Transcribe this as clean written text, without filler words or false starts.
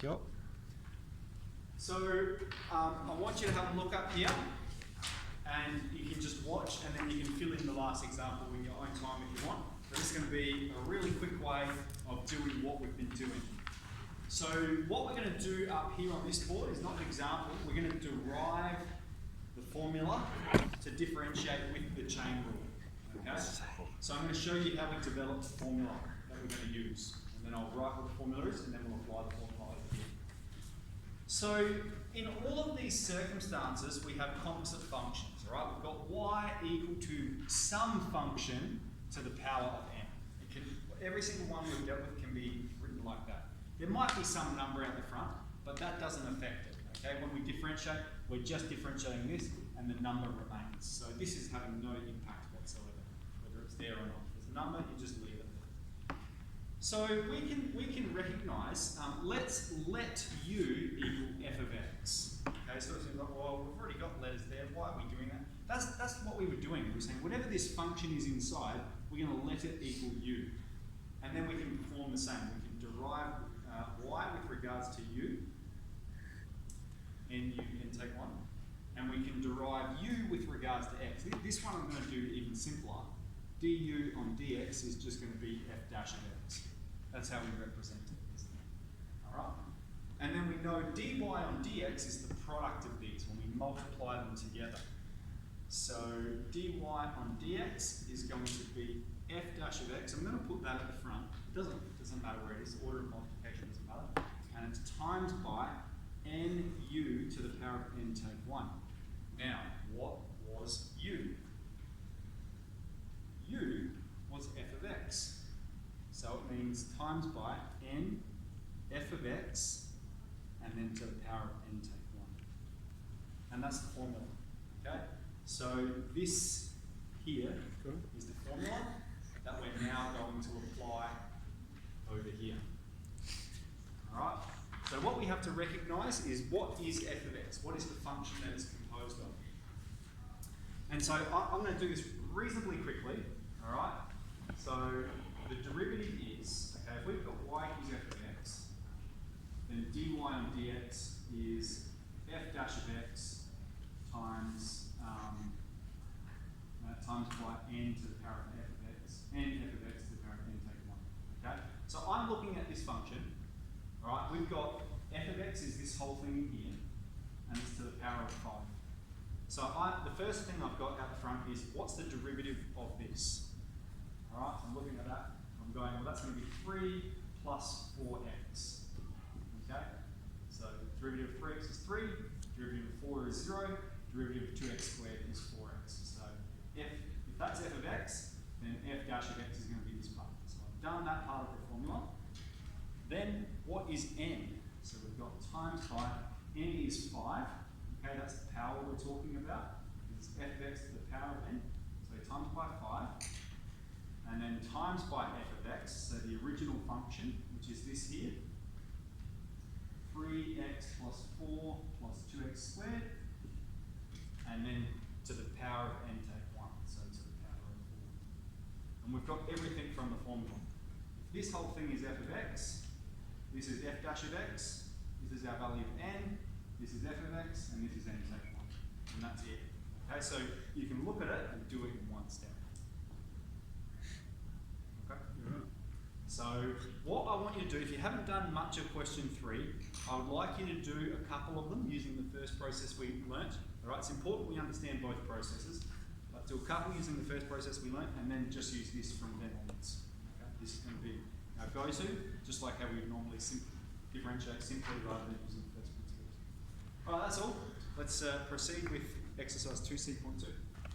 Thank you. So I want you to have a look up here, and you can just watch, and then you can fill in the last example in your own time if you want. But this is going to be a really quick way of doing what we've been doing. So what we're going to do up here on this board is not an example. We're going to derive the formula to differentiate with the chain rule. Okay? So I'm going to show you how we develop the formula that we're going to use. And then I'll write what the formula is, and then we'll apply the formula over here. So in all of these circumstances, we have composite functions, all right? We've got y equal to some function to the power of n. Every single one we've dealt with can be written like that. There might be some number out the front, but that doesn't affect it, okay? When we differentiate, we're just differentiating this, and the number remains. So this is having no impact whatsoever, whether it's there or not. If there's a number, you just leave it. So we can recognise, let's let u equal f of x. Okay, so it seems like, well, we've already got letters there. Why are we doing that? That's what we were doing. We were saying whatever this function is inside, we're going to let it equal u, and then we can perform the same. We can derive y with regards to u, n u n take one, and we can derive u with regards to x. This one I'm going to do even simpler. Du on dx is just going to be f dash of x. That's how we represent it, isn't it? All right? And then we know dy on dx is the product of these when we multiply them together. So dy on dx is going to be f dash of x. I'm going to put that at the front. It doesn't matter where it is. The order of multiplication doesn't matter. And it's times by nu to the power of n take 1. Now, what was u? U was f of x. So it means times by n f of x, and then to the power of n take 1. And that's the formula. Okay? So this here is the formula that we're now going to apply over here. Alright? So what we have to recognise is what is f of x? What is the function that it's composed of? And so I'm going to do this reasonably quickly. Alright? So the derivative is, okay, if we've got y equals f of x, then dy on dx is f dash of x times times by n to the power of f of x, n f of x to the power of n take 1. Okay? So I'm looking at this function. Alright, we've got f of x is this whole thing in here, and it's to the power of 5. So the first thing I've got out the front is what's the derivative of this? Alright, so I'm looking at that. I'm going, well, that's going to be 3 plus 4x. Okay? So derivative of 3x is 3, derivative of 4 is 0, derivative of 2x squared is 4x. So if that's f of x, then f dash of x is going to be this part. So I've done that part of the formula. Then what is n? So we've got times by, n is 5. Okay, that's the power we're talking about. It's f of x to the power of n. So times by 5. And then times by f of x, so the original function, which is this here, 3x plus 4 plus 2x squared, and then to the power of n take 1, so to the power of 4. And we've got everything from the formula. If this whole thing is f of x, this is f dash of x, this is our value of n, this is f of x, and this is n take 1. And that's it. Okay, so you can look at it and do it in one step. So what I want you to do, if you haven't done much of question 3, I would like you to do a couple of them using the first process we learnt. All right, it's important we understand both processes. But do a couple using the first process we learnt, and then just use this from then onwards. Okay? This is going to be our go-to, just like how we would normally differentiate simply rather than using the first principles. All right, that's all. Let's proceed with exercise 2C.2.